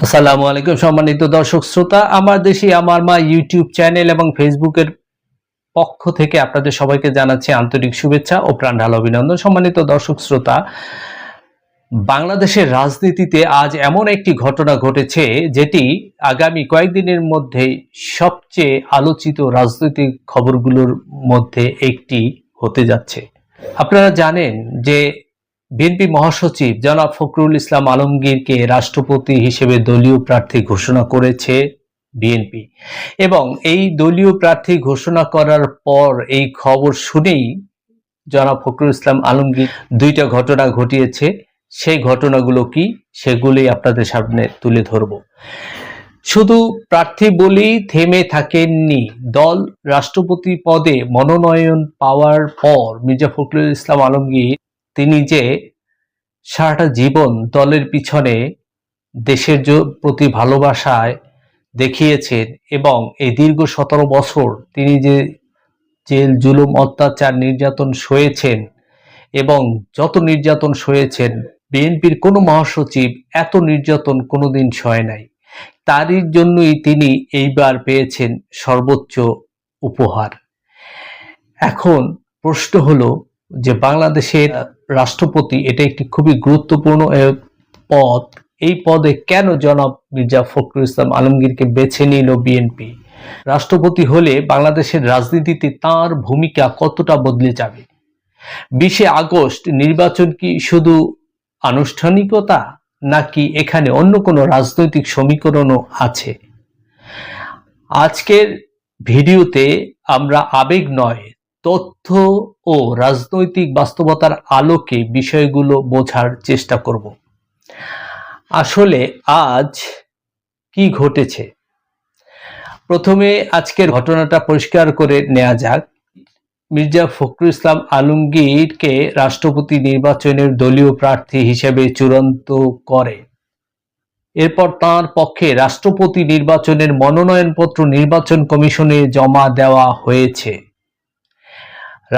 আসসালামু আলাইকুম সম্মানিত দর্শক শ্রোতা, আমার দেশে আমার মা ইউটিউব চ্যানেল এবং ফেসবুকের পক্ষ থেকে আপনাদের সবাইকে জানাচ্ছি আন্তরিক শুভেচ্ছা ও প্রাণ ঢালা অভিনন্দন। সম্মানিত দর্শক শ্রোতা, বাংলাদেশের রাজনীতিতে আজ এমন একটি ঘটনা ঘটেছে যেটি আগামী কয়েকদিনের মধ্যে সবচেয়ে আলোচিত রাজনৈতিক খবরগুলোর মধ্যে একটি হতে যাচ্ছে। আপনারা জানেন যে বিএনপি মহাসচিব জনাব ফখরুল ইসলাম আলমগীরকে রাষ্ট্রপতি হিসেবে দলীয় প্রার্থী ঘোষণা করেছে বিএনপি, এবং এই দলীয় প্রার্থী ঘোষণা করার পর এই খবর শুনেই জনাব ফখরুল ইসলাম আলমগীর দুইটা ঘটনা ঘটিয়েছে। সেই ঘটনাগুলো কি, সেগুলি আপনাদের সামনে তুলে ধরব। শুধু প্রার্থী বলেই থেমে থাকেননি, দল রাষ্ট্রপতি পদে মনোনয়ন পাওয়ার পর মির্জা ফখরুল ইসলাম আলমগীর তিনি যে সারাটা জীবন দলের পিছনে দেশের প্রতি ভালোবাসায় দেখিয়েছেন এবং এই দীর্ঘ 17 বছর তিনি যে জেল জুলুম অত্যাচার নির্যাতন সয়েছেন, এবং যত নির্যাতন সয়েছেন বিএনপির কোনো মহাসচিব এত নির্যাতন কোনোদিন সয় নাই। তারই জন্যই তিনি এইবার পেয়েছেন সর্বোচ্চ উপহার। এখন প্রশ্ন হলো যে বাংলাদেশের রাষ্ট্রপতি এটা একটি খুবই গুরুত্বপূর্ণ পদ, এই পদে কেন জনাব মির্জা ফখরুল ইসলাম আলমগীরকে বেছে নিল বিএনপি? রাষ্ট্রপতি হলে বাংলাদেশের রাজনীতিতে তার ভূমিকা কতটা বদলে যাবে? 20 আগস্ট নির্বাচন কি শুধু আনুষ্ঠানিকতা, নাকি এখানে অন্য কোনো রাজনৈতিক সমীকরণও আছে? আজকের ভিডিওতে আমরা আবেগ নয়, তথ্য ও রাজনৈতিক বাস্তবতার আলোকে বিষয়গুলো বোঝার চেষ্টা করব। আসলে আজ কি ঘটেছে, প্রথমে আজকের ঘটনাটা পরিষ্কার করে নেওয়া যাক। মির্জা ফখরুল ইসলাম আলমগীরকে রাষ্ট্রপতি নির্বাচনের দলীয় প্রার্থী হিসেবে চূড়ান্ত করে এরপর তার পক্ষে রাষ্ট্রপতি নির্বাচনের মনোনয়নপত্র নির্বাচন কমিশনে জমা দেওয়া হয়েছে।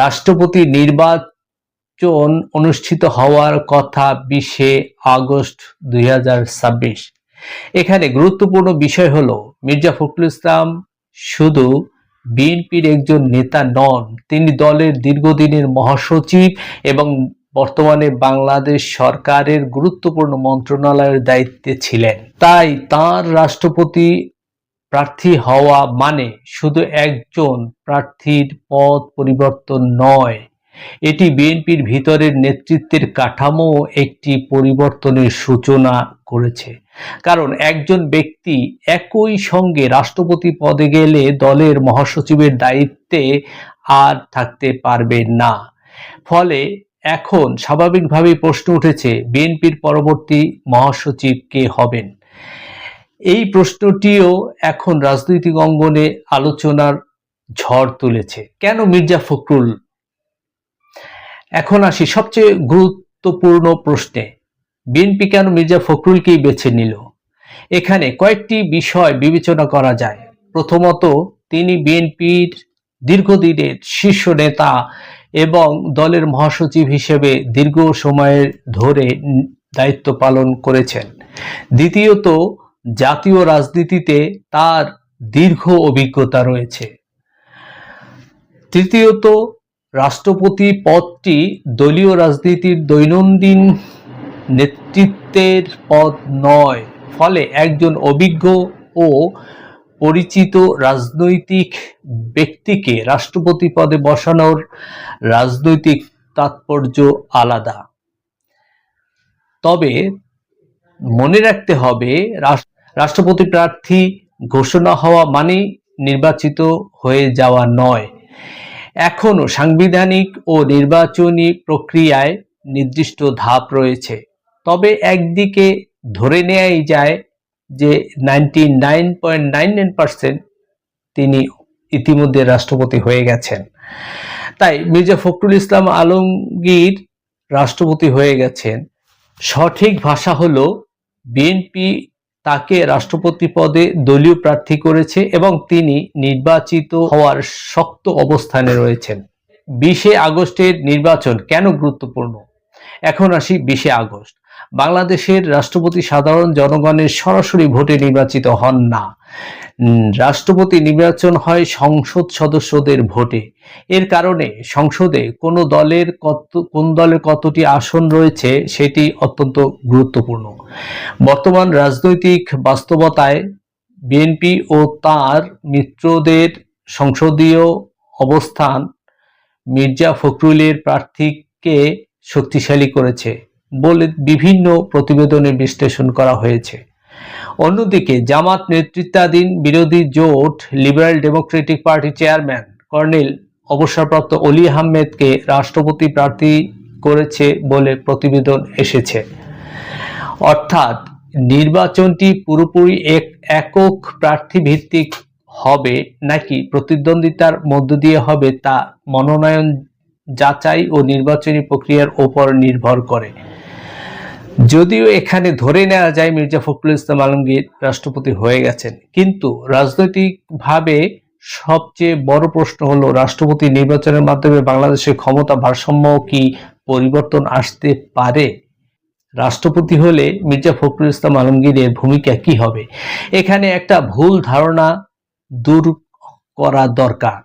রাষ্ট্রপতি নির্বাচন অনুষ্ঠিত হওয়ার কথা 20 আগস্ট 2026। এখানে গুরুত্বপূর্ণ বিষয় হলো মির্জা ফখরুল ইসলাম শুধু বিএনপির একজন নেতা নন, তিনি দলের দীর্ঘদিনের মহাসচিব এবং বর্তমানে বাংলাদেশ সরকারের গুরুত্বপূর্ণ মন্ত্রণালয়ের দায়িত্বে ছিলেন। তাই তার রাষ্ট্রপতি প্রার্থী হওয়া মানে শুধু একজন প্রার্থীর পদ পরিবর্তন নয়, এটি বিএনপির ভিতরের নেতৃত্বের কাঠামো একটি পরিবর্তনের সূচনা করেছে। কারণ একজন ব্যক্তি একই সঙ্গে রাষ্ট্রপতি পদে গেলে দলের মহাসচিবের দায়িত্বে আর থাকতে পারবে না। ফলে এখন স্বাভাবিকভাবেই প্রশ্ন উঠেছে, বিএনপির পরবর্তী মহাসচিব কে হবেন? এই প্রশ্নটিও এখন রাজনৈতিক অঙ্গনে আলোচনার ঝড় তুলেছে। কেন মির্জা ফখরুল? এখন আসি সবচেয়ে গুরুত্বপূর্ণ প্রশ্নে, বিএনপি কেন মির্জা ফখরুলকেই বেছে নিল? এখানে কয়েকটি বিষয় বিবেচনা করা যায়। প্রথমত, তিনি বিএনপির দীর্ঘদিনের শীর্ষ নেতা এবং দলের মহাসচিব হিসেবে দীর্ঘ সময়ের ধরে দায়িত্ব পালন করেছেন। দ্বিতীয়ত, জাতীয় রাজনীতিতে তার দীর্ঘ অভিজ্ঞতা রয়েছে। তৃতীয়ত, রাষ্ট্রপতি পদটি দলীয় রাজনীতির দৈনন্দিন নেতৃত্বের পদ নয়, ফলে একজন অভিজ্ঞ ও পরিচিত রাজনৈতিক ব্যক্তিকে রাষ্ট্রপতি পদে বসানোর রাজনৈতিক তাৎপর্য আলাদা। তবে মনে রাখতে হবে, রাষ্ট্রপতি প্রার্থী ঘোষণা হওয়া মানেই নির্বাচিত হয়ে যাওয়া নয়। এখনো সাংবিধানিক ও নির্বাচনী প্রক্রিয়ায় নির্দিষ্ট ধাপ রয়েছে। তবে একদিকে ধরে নেওয়াই যায় যে 99.99% তিনি ইতিমধ্যে রাষ্ট্রপতি হয়ে গেছেন। তাই মির্জা ফখরুল ইসলাম আলমগীর রাষ্ট্রপতি হয়ে গেছেন। সঠিক ভাষা হলো, বিএনপি তাকে রাষ্ট্রপতি পদে দলীয় প্রার্থী করেছে এবং তিনি নির্বাচিত হওয়ার শক্ত অবস্থানে রয়েছেন। 20 আগস্টের নির্বাচন কেন গুরুত্বপূর্ণ? এখন আসি 20 আগস্ট। বাংলাদেশের রাষ্ট্রপতি সাধারণ জনগণের সরাসরি ভোটে নির্বাচিত হন না। রাষ্ট্রপতি নির্বাচন হয় সংসদ সদস্যদের ভোটে। এর কারণে সংসদে কোন দলের কতটি আসন রয়েছে সেটি অত্যন্ত গুরুত্বপূর্ণ। বর্তমান রাজনৈতিক বাস্তবতায় বিএনপি ও তার মিত্রদের সংসদীয় অবস্থান মির্জা ফখরুলের প্রার্থীকে শক্তিশালী করেছে বলে বিভিন্ন প্রতিবেদনে বিশ্লেষণ করা হয়েছে। অন্যদিকে জামাত নেতৃত্বাধীন বিরোধী জোট liberal Democratic party chairman colonel অবসরপ্রাপ্ত অলি আহমেদকে রাষ্ট্রপতি প্রার্থী করেছে বলে প্রতিবেদন এসেছে। অর্থাৎ নির্বাচনটি পুরোপুরি একক প্রার্থী ভিত্তিক হবে নাকি প্রতিদ্বন্দ্বিতার মধ্য দিয়ে হবে তা মনোনয়ন যাচাই ও নির্বাচনী প্রক্রিয়ার উপর নির্ভর করে। যদিও এখানে ধরে নেওয়া যায় মির্জা ফখরুল ইসলাম আলমগীর রাষ্ট্রপতি হয়ে গেছেন, কিন্তু রাজনৈতিকভাবে সবচেয়ে বড় প্রশ্ন হলো রাষ্ট্রপতি নির্বাচনের মাধ্যমে বাংলাদেশের ক্ষমতা ভারসাম্য কি পরিবর্তন আসতে পারে? রাষ্ট্রপতি হলে মির্জা ফখরুল ইসলাম আলমগীরের ভূমিকা কি হবে? এখানে একটা ভুল ধারণা দূর করা দরকার।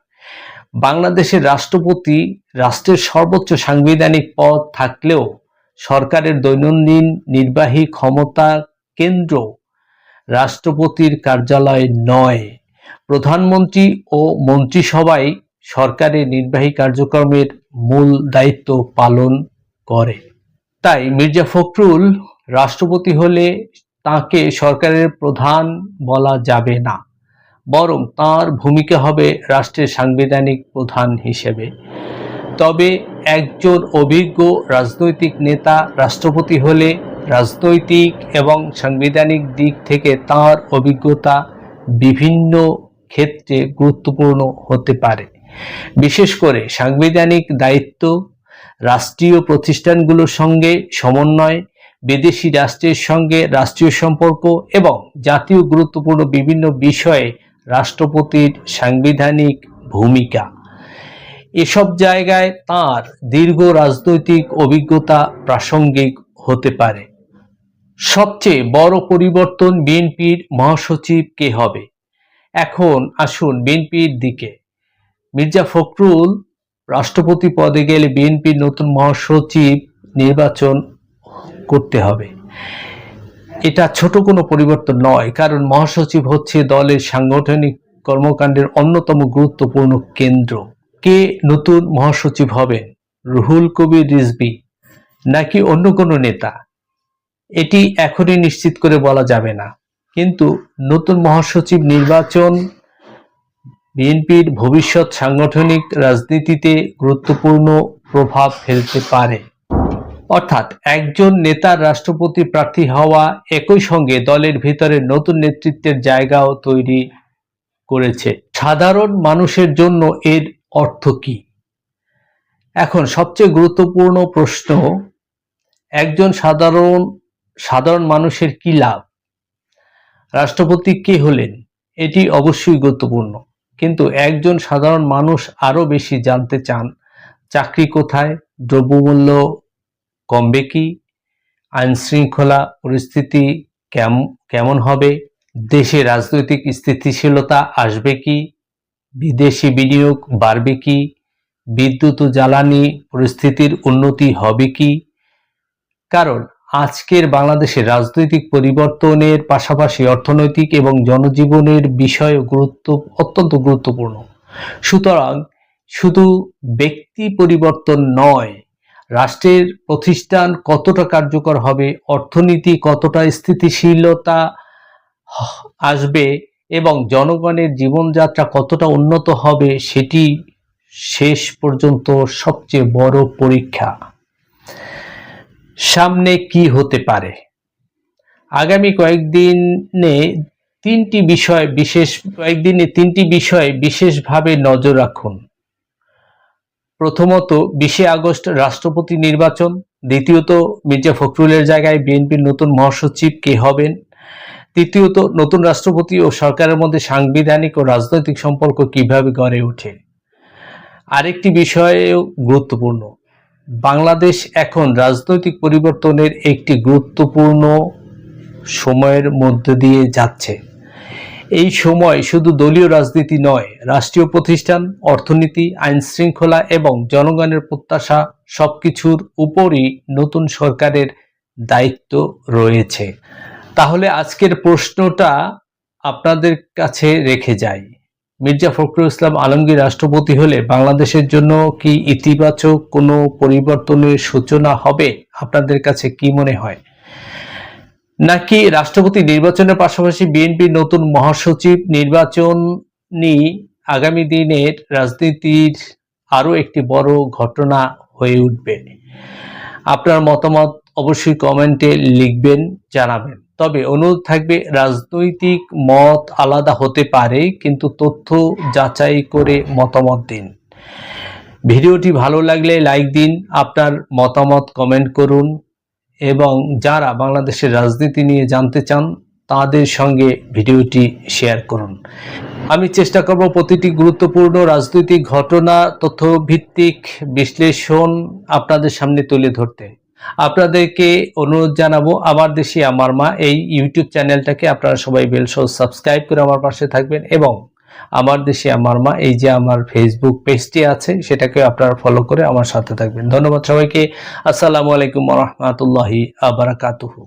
বাংলাদেশের রাষ্ট্রপতি রাষ্ট্রের সর্বোচ্চ সাংবিধানিক পদ থাকলেও সরকারের দৈনন্দিন নির্বাহী ক্ষমতা কেন্দ্র রাষ্ট্রপতির কার্যালয় নয়। প্রধানমন্ত্রী ও মন্ত্রিসভাই সরকারের নির্বাহী কার্যক্রমের মূল দায়িত্ব পালন করে। তাই মির্জা ফখরুল রাষ্ট্রপতি হলে তাকে সরকারের প্রধান বলা যাবে না, বরং তার ভূমিকা হবে রাষ্ট্রের সাংবিধানিক প্রধান হিসেবে। তবে একজন অভিজ্ঞ রাজনৈতিক নেতা রাষ্ট্রপতি হলে রাজনৈতিক এবং সাংবিধানিক দিক থেকে তার অভিজ্ঞতা বিভিন্ন ক্ষেত্রে গুরুত্বপূর্ণ হতে পারে। বিশেষ করে সাংবিধানিক দায়িত্ব, রাষ্ট্রীয় প্রতিষ্ঠানগুলোর সঙ্গে সমন্বয়, বিদেশি রাষ্ট্রের সঙ্গে রাষ্ট্রীয় সম্পর্ক এবং জাতীয় গুরুত্বপূর্ণ বিভিন্ন বিষয়ে রাষ্ট্রপতির সাংবিধানিক ভূমিকা, এসব জায়গায় তার দীর্ঘ রাজনৈতিক অভিজ্ঞতা প্রাসঙ্গিক হতে পারে। সবচেয়ে বড় পরিবর্তন বিএনপির মহাসচিব কে হবে? এখন আসুন বিএনপির দিকে। মির্জা ফখরুল রাষ্ট্রপতি পদে গেলে বিএনপির নতুন মহাসচিব নির্বাচন করতে হবে। এটা ছোট কোনো পরিবর্তন নয়, কারণ মহাসচিব হচ্ছে দলের সাংগঠনিক কর্মকাণ্ডের অন্যতম গুরুত্বপূর্ণ কেন্দ্র। কে নতুন মহাসচিব হবেন? রুহুল কবির রিজভী নাকি অন্য কোনো নেতা? এটি এখনই নিশ্চিত করে বলা যাবে না, কিন্তু নতুন মহাসচিব নির্বাচন বিএনপির ভবিষ্যৎ সাংগঠনিক রাজনীতিতে গুরুত্বপূর্ণ প্রভাব ফেলতে পারে। অর্থাৎ একজন নেতার রাষ্ট্রপতি প্রার্থী হওয়া একই সঙ্গে দলের ভিতরে নতুন নেতৃত্বের জায়গাও তৈরি করেছে। সাধারণ মানুষের জন্য এর অর্থ কি? এখন সবচেয়ে গুরুত্বপূর্ণ প্রশ্ন, একজন সাধারণ মানুষের কি লাভ? রাষ্ট্রপতি কে হলেন এটি অবশ্যই গুরুত্বপূর্ণ, কিন্তু একজন সাধারণ মানুষ আরো বেশি জানতে চান চাকরি কোথায়, দ্রব্যমূল্য কমবে কি, আইন শৃঙ্খলা পরিস্থিতি কেমন হবে, দেশে রাজনৈতিক স্থিতিশীলতা আসবে কি, বিদেশি বিনিয়োগ বাড়বে কি, বিদ্যুৎ ও জ্বালানি পরিস্থিতির উন্নতি হবে কি। কারণ আজকের বাংলাদেশের রাজনৈতিক পরিবর্তনের পাশাপাশি অর্থনৈতিক এবং জনজীবনের বিষয় অত্যন্ত গুরুত্বপূর্ণ। সুতরাং শুধু ব্যক্তি পরিবর্তন নয়, রাষ্ট্রের প্রতিষ্ঠান কতটা কার্যকর হবে, অর্থনীতি কতটা স্থিতিশীলতা আসবে এবং জনগণের জীবনযাত্রা কতটা উন্নত হবে সেটি শেষ পর্যন্ত সবচেয়ে বড় পরীক্ষা। সামনে কি হতে পারে? আগামী কয়েকদিনে তিনটি বিষয় বিশেষভাবে নজর রাখুন। প্রথমত 20 আগস্ট রাষ্ট্রপতি নির্বাচন, দ্বিতীয়ত মির্জা ফখরুলের জায়গায় বিএনপির নতুন মহাসচিব কে হবেন, তৃতীয়ত নতুন রাষ্ট্রপতি ও সরকারের মধ্যে সাংবিধানিক ও রাজনৈতিক সম্পর্ক কিভাবে গড়ে ওঠে। আরেকটি বিষয়েও গুরুত্বপূর্ণ, বাংলাদেশ এখন রাজনৈতিক পরিবর্তনের একটি গুরুত্বপূর্ণ সময়ের মধ্যে দিয়ে যাচ্ছে। এই সময় শুধু দলীয় রাজনীতি নয়, রাষ্ট্রীয় প্রতিষ্ঠান, অর্থনীতি, আইন শৃঙ্খলা এবং জনগণের প্রত্যাশা সবকিছুর উপরই নতুন সরকারের দায়িত্ব রয়েছে। তাহলে আজকের প্রশ্নটা আপনাদের কাছে রেখে যাই, মির্জা ফখরুল ইসলাম আলমগীর রাষ্ট্রপতি হলে বাংলাদেশের জন্য কি ইতিবাচক কোনো পরিবর্তনের সূচনা হবে? আপনাদের কাছে কি মনে হয়? নাকি রাষ্ট্রপতি নির্বাচনের পাশাপাশি বিএনপির নতুন মহাসচিব নির্বাচনই আগামী দিনের রাজনীতির আরো একটি বড় ঘটনা হয়ে উঠবে? আপনার মতামত অবশ্যই কমেন্টে লিখবেন, জানাবেন। তবে অনুরোধ থাকবে, রাজনৈতিক মত আলাদা হতে পারে, কিন্তু তথ্য যাচাই করে মতামত দিন। ভিডিওটি ভালো লাগলে লাইক দিন, আপনার মতামত কমেন্ট করুন এবং যারা বাংলাদেশের রাজনীতি নিয়ে জানতে চান তাদের সঙ্গে ভিডিওটি শেয়ার করুন। আমি চেষ্টা করব প্রতিটি গুরুত্বপূর্ণ রাজনৈতিক ঘটনা তথ্যভিত্তিক বিশ্লেষণ আপনাদের সামনে তুলে ধরতে। আপনাদেরকে অনুরোধ জানাবো, আমার দেশে আমার মা এই ইউটিউব চ্যানেলটাকে আপনারা সবাই বেল সহ সাবস্ক্রাইব করে আমার পাশে থাকবেন এবং আমার দেশে আমার মা এই যে আমার ফেসবুক পেজটি আছে সেটাকে আপনারা ফলো করে আমার সাথে থাকবেন। ধন্যবাদ সবাইকে। আসসালামু আলাইকুম ওয়া রাহমাতুল্লাহি ওয়া বারাকাতুহু।